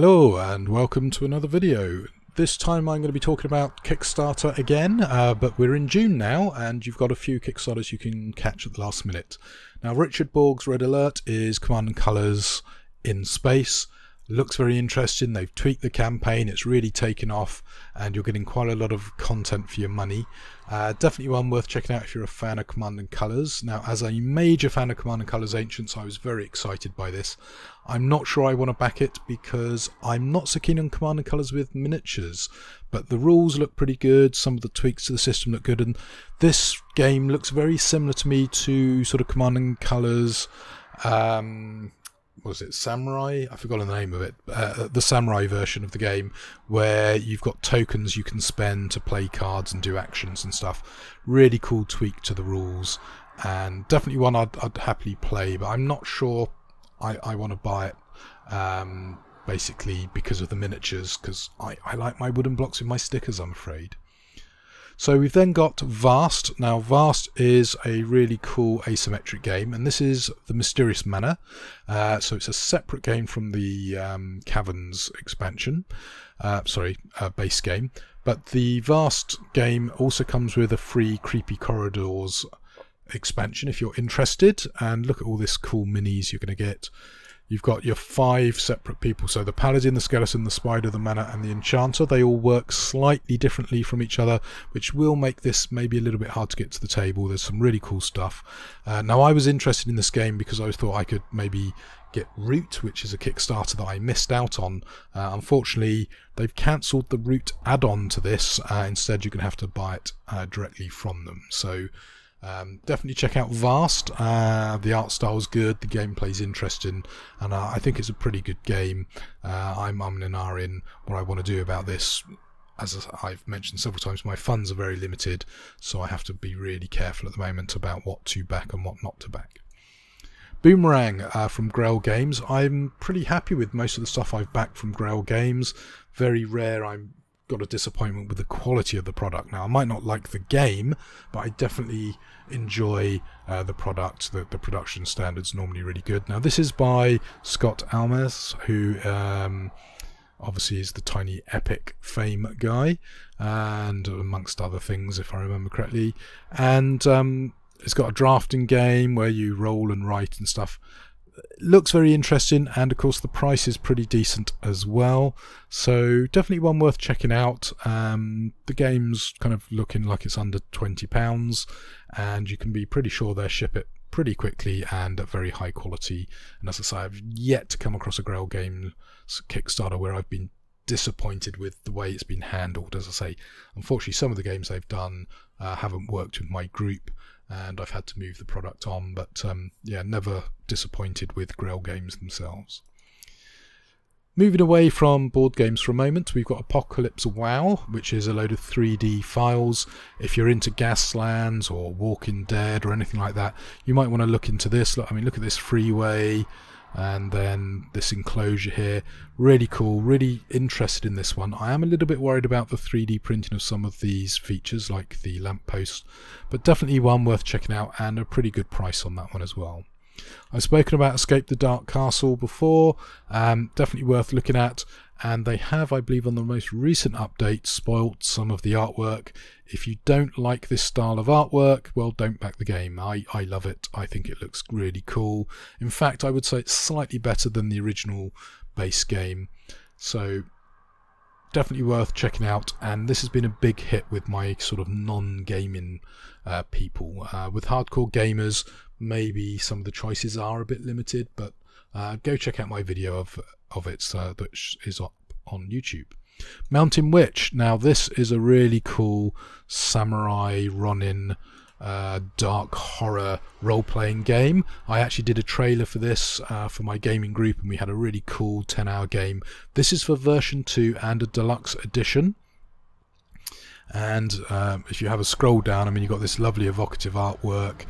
Hello and welcome to another video. This time I'm going to be talking about Kickstarter again, but we're in June now and you've got a few Kickstarters you can catch at the last minute. Now Richard Borg's Red Alert is Command & Colors in space. Looks very interesting. They've tweaked the campaign, it's really taken off and you're getting quite a lot of content for your money. Definitely one worth checking out if you're a fan of Command & Colors. Now as a major fan of Command & Colors Ancients, I was very excited by this. I'm not sure I want to back it because I'm not so keen on Command & Colors with miniatures, but the rules look pretty good, some of the tweaks to the system look good, and this game looks very similar to me to sort of Command & Colors was it Samurai? I've forgotten the name of it. The Samurai version of the game, where you've got tokens you can spend to play cards and do actions and stuff. Really cool tweak to the rules, and definitely one I'd happily play. But I'm not sure I want to buy it. Basically because of the miniatures, because I like my wooden blocks with my stickers, I'm afraid. So we've then got Vast. Now Vast is a really cool asymmetric game, and this is the Mysterious Manor. So it's a separate game from the Caverns expansion, base game. But the Vast game also comes with a free Creepy Corridors expansion if you're interested. And look at all this cool minis you're going to get. You've got your 5 separate people, so the Paladin, the Skeleton, the Spider, the Manor and the Enchanter. They all work slightly differently from each other, which will make this maybe a little bit hard to get to the table. There's some really cool stuff. Now I was interested in this game because I thought I could maybe get Root, which is a Kickstarter that I missed out on. Unfortunately, they've cancelled the Root add-on to this. Instead, you're going to have to buy it directly from them. So definitely check out Vast. The art style is good, the gameplay's interesting, and I think it's a pretty good game. I'm and R in what I want to do about this. As I've mentioned several times, my funds are very limited, so I have to be really careful at the moment about what to back and what not to back. Boomerang from Grail Games. I'm pretty happy with most of the stuff I've backed from Grail Games. Very rare I'm got a disappointment with the quality of the product. Now I might not like the game, but I definitely enjoy the product. The production standards normally really good. Now this is by Scott Almes, who obviously is the Tiny Epic fame guy, and amongst other things if I remember correctly. And it's got a drafting game where you roll and write and stuff. Looks very interesting, and of course the price is pretty decent as well, so definitely one worth checking out. The game's kind of looking like it's under £20, and you can be pretty sure they'll ship it pretty quickly and at very high quality. And as I say, I've yet to come across a Grail Games Kickstarter where I've been disappointed with the way it's been handled. As I say, unfortunately some of the games they've done haven't worked with my group, and I've had to move the product on, but yeah, never disappointed with Grail Games themselves. Moving away from board games for a moment, we've got Apocalypse WoW, which is a load of 3D files. If you're into Gaslands or Walking Dead or anything like that, you might want to look into this. I mean, look at this freeway, and then this enclosure here. Really cool, really interested in this one. I am a little bit worried about the 3D printing of some of these features, like the lamppost, but definitely one worth checking out, and a pretty good price on that one as well. I've spoken about Escape the Dark Castle before, definitely worth looking at, and they have, I believe on the most recent update, spoilt some of the artwork. If you don't like this style of artwork, well, don't back the game. I love it. I think it looks really cool. In fact, I would say it's slightly better than the original base game, so definitely worth checking out. And this has been a big hit with my sort of non-gaming people. With hardcore gamers, maybe some of the choices are a bit limited, but go check out my video of it, which is up on YouTube. Mountain Witch. Now this is a really cool samurai Ronin dark horror role-playing game. I actually did a trailer for this for my gaming group, and we had a really cool 10-hour game. This is for version 2 and a deluxe edition. And if you have a scroll down, I mean, you've got this lovely evocative artwork,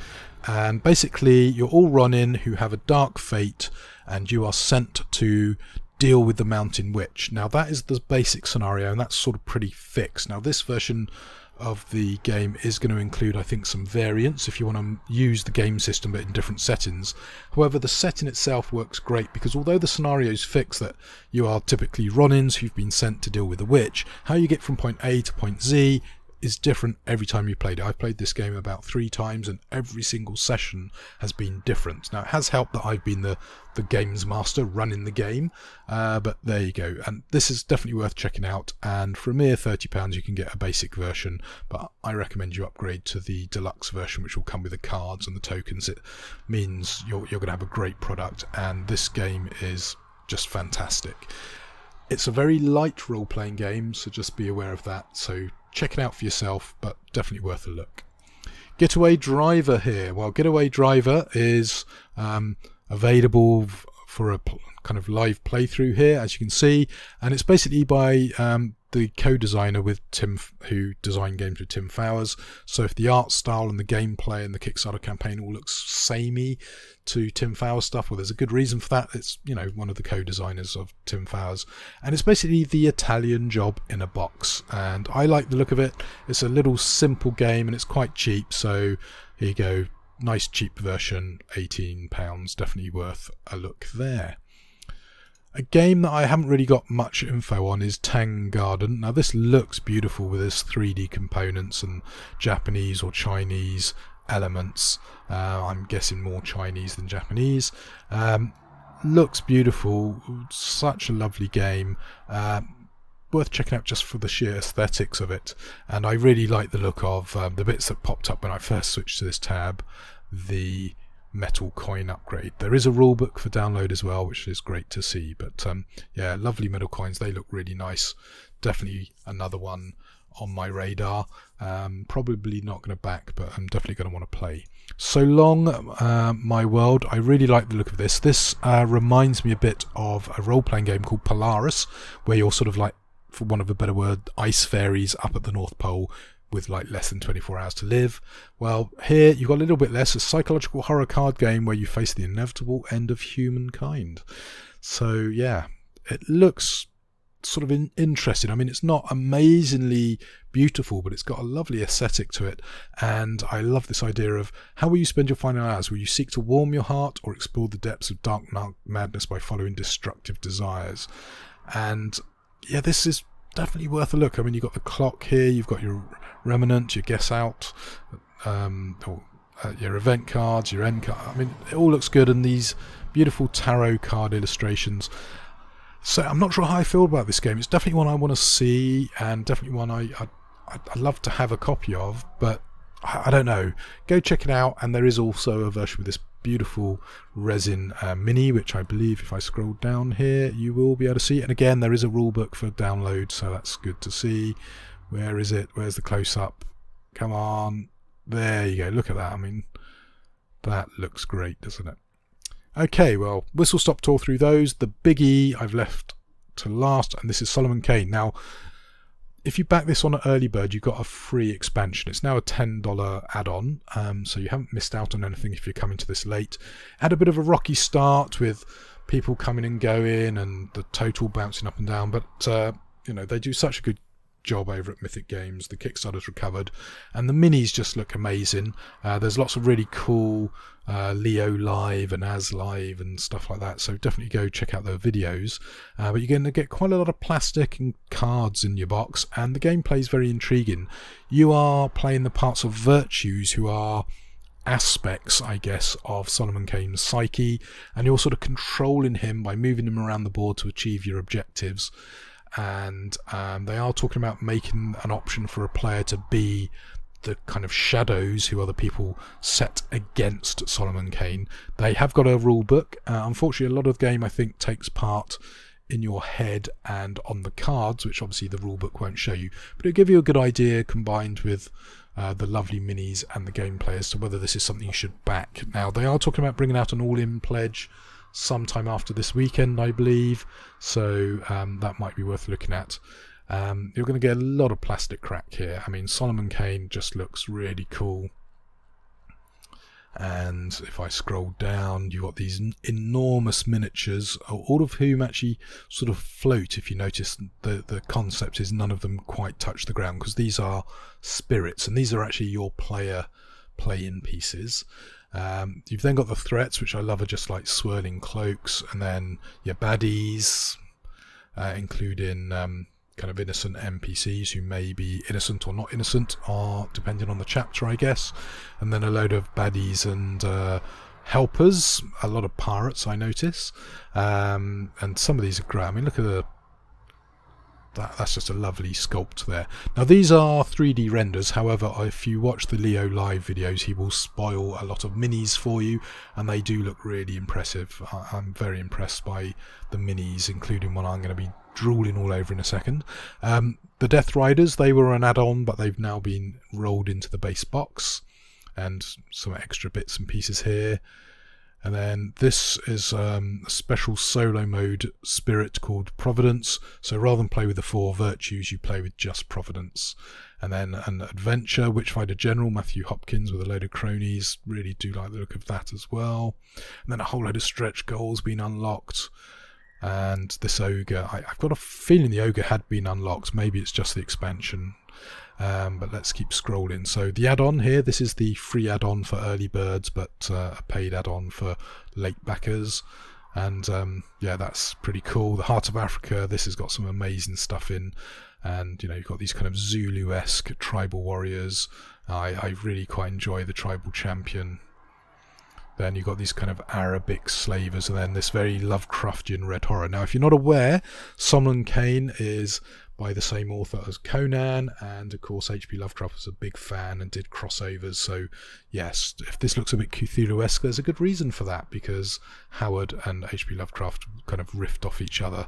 and basically you're all Ronin who have a dark fate, and you are sent to deal with the Mountain Witch. Now that is the basic scenario, and that's sort of pretty fixed. Now this version of the game is going to include, I think, some variants if you want to use the game system but in different settings. However, the setting itself works great because although the scenario's fixed that you are typically Ronins who've been sent to deal with a witch, how you get from point A to point Z is different every time you played it. I've played this game about 3 times and every single session has been different. Now it has helped that I've been the games master running the game, but there you go. And this is definitely worth checking out, and for a mere £30 you can get a basic version, but I recommend you upgrade to the deluxe version, which will come with the cards and the tokens. It means you're going to have a great product, and this game is just fantastic. It's a very light role-playing game, so just be aware of that. So check it out for yourself, but definitely worth a look. Getaway Driver here. Well, Getaway Driver is available for a kind of live playthrough here, as you can see, and it's basically by the co-designer with Tim, who designed games with Tim Fowers. So if the art style and the gameplay and the Kickstarter campaign all looks samey to Tim Fowers stuff, well, there's a good reason for that. It's, you know, one of the co-designers of Tim Fowers, and it's basically the Italian Job in a box, and I like the look of it. It's a little simple game and it's quite cheap, so here you go, nice cheap version, £18, definitely worth a look there. A game that I haven't really got much info on is Tang Garden. Now this looks beautiful with its 3D components and Japanese or Chinese elements. I'm guessing more Chinese than Japanese. Looks beautiful, such a lovely game. Worth checking out just for the sheer aesthetics of it, and I really like the look of the bits that popped up when I first switched to this tab, the metal coin upgrade. There is a rulebook for download as well, which is great to see, but yeah, lovely metal coins, they look really nice. Definitely another one on my radar. Probably not going to back, but I'm definitely going to want to play. So Long My World, I really like the look of this. This reminds me a bit of a role-playing game called Polaris, where you're sort of like, for want of a better word, ice fairies up at the North Pole with like less than 24 hours to live. Well, here you've got a little bit less, a psychological horror card game where you face the inevitable end of humankind. So yeah, it looks sort of interesting. I mean, it's not amazingly beautiful, but it's got a lovely aesthetic to it, and I love this idea of how will you spend your final hours? Will you seek to warm your heart or explore the depths of dark madness by following destructive desires? And yeah, this is definitely worth a look. I mean, you've got the clock here, you've got your Remnant, your Guess Out, your event cards, your end card. I mean, it all looks good, and these beautiful tarot card illustrations. So I'm not sure how I feel about this game. It's definitely one I want to see, and definitely one I'd love to have a copy of, but I don't know. Go check it out, and there is also a version with this beautiful resin mini, which I believe if I scroll down here you will be able to see. And again, there is a rule book for download, so that's good to see. Where is it? Where's the close-up? Come on. There you go. Look at that. I mean, that looks great, doesn't it? Okay, well, whistle stop tour through those. The biggie I've left to last, and this is Solomon Kane. Now, if you back this on an early bird, you've got a free expansion. It's now a $10 add-on, so you haven't missed out on anything if you're coming to this late. Had a bit of a rocky start with people coming and going and the total bouncing up and down, but you know, they do such a good job over at Mythic Games. The Kickstarter's recovered, and the minis just look amazing. There's lots of really cool Leo live and As live and stuff like that, so definitely go check out their videos. But you're going to get quite a lot of plastic and cards in your box, and the gameplay is very intriguing. You are playing the parts of virtues, who are aspects, I guess, of Solomon Kane's psyche, and you're sort of controlling him by moving him around the board to achieve your objectives. And they are talking about making an option for a player to be the kind of shadows, who are the people set against Solomon Kane. They have got a rule book. Unfortunately, a lot of the game, I think, takes part in your head and on the cards, which obviously the rule book won't show you, but it'll give you a good idea, combined with the lovely minis and the gameplay, as to whether this is something you should back. Now, they are talking about bringing out an all-in pledge sometime after this weekend, I believe, so that might be worth looking at. You're going to get a lot of plastic crack here. I mean, Solomon Kane just looks really cool. And if I scroll down, you've got these enormous miniatures, all of whom actually sort of float. If you notice, the concept is none of them quite touch the ground, because these are spirits, and these are actually your player play-in pieces. You've then got the threats, which I love, are just like swirling cloaks, and then your baddies, including kind of innocent NPCs who may be innocent or not innocent, or depending on the chapter, I guess. And then a load of baddies and helpers, a lot of pirates I notice, and some of these are great. I mean, look at that's just a lovely sculpt there. Now these are 3D renders, however if you watch the Leo live videos he will spoil a lot of minis for you, and they do look really impressive. I'm very impressed by the minis, including one I'm going to be drooling all over in a second. The Death Riders, they were an add-on, but they've now been rolled into the base box, and some extra bits and pieces here. And then this is a special solo mode spirit called Providence. So rather than play with the 4 virtues, you play with just Providence. And then an adventure, Witchfinder General, Matthew Hopkins with a load of cronies. Really do like the look of that as well. And then a whole load of stretch goals being unlocked. And this ogre, I've got a feeling the ogre had been unlocked. Maybe it's just the expansion. But let's keep scrolling. So the add-on here, this is the free add-on for early birds, but a paid add-on for late backers. And yeah, that's pretty cool. The Heart of Africa, this has got some amazing stuff in, and you know, you've got these kind of Zulu-esque tribal warriors. I really quite enjoy the tribal champion. Then you've got these kind of Arabic slavers, and then this very Lovecraftian red horror. Now if you're not aware, Solomon Kane is by the same author as Conan, and of course H.P. Lovecraft was a big fan and did crossovers. So yes, if this looks a bit Cthulhu-esque, there's a good reason for that, because Howard and H.P. Lovecraft kind of riffed off each other.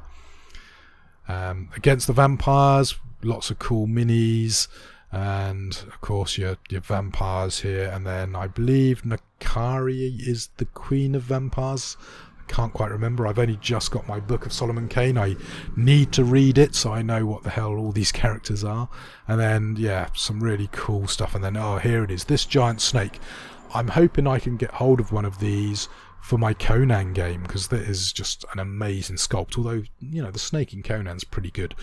Against the Vampires, lots of cool minis, and of course your vampires here. And then I believe Nakari is the Queen of Vampires. Can't quite remember. I've only just got my book of Solomon Kane. I need to read it so I know what the hell all these characters are. And then yeah, some really cool stuff. And then oh, here it is, this giant snake. I'm hoping I can get hold of one of these for my Conan game, because that is just an amazing sculpt. Although, you know, the snake in Conan's pretty good.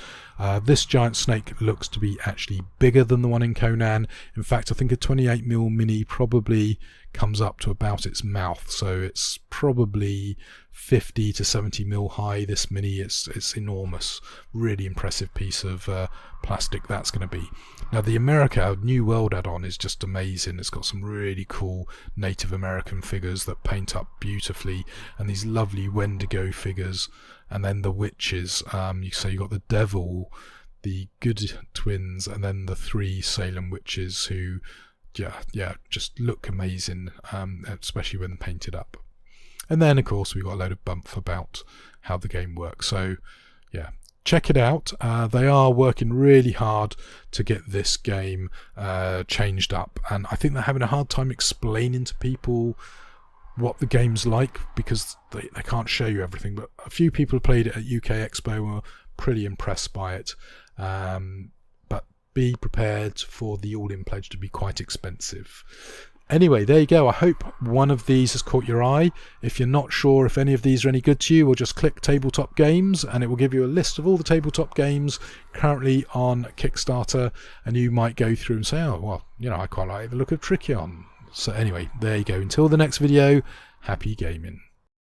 This giant snake looks to be actually bigger than the one in Conan. In fact, I think a 28mm mini probably comes up to about its mouth, so it's probably 50 to 70mm high. This mini, it's enormous. Really impressive piece of plastic that's going to be. Now the America New World add-on is just amazing. It's got some really cool Native American figures that paint up beautifully, and these lovely Wendigo figures, and then the witches. So you got the devil, the good twins, and then the 3 Salem witches who yeah, just look amazing, especially when painted up. And then of course we've got a load of bump about how the game works. So yeah, check it out. They are working really hard to get this game changed up, and I think they're having a hard time explaining to people what the game's like, because they can't show you everything. But a few people who played it at UK Expo were pretty impressed by it. But be prepared for the all-in pledge to be quite expensive. Anyway, there you go. I hope one of these has caught your eye. If you're not sure if any of these are any good to you, well, just click Tabletop Games and it will give you a list of all the tabletop games currently on Kickstarter, and you might go through and say, oh, well, you know, I quite like the look of Trickion. So anyway, there you go. Until the next video, happy gaming.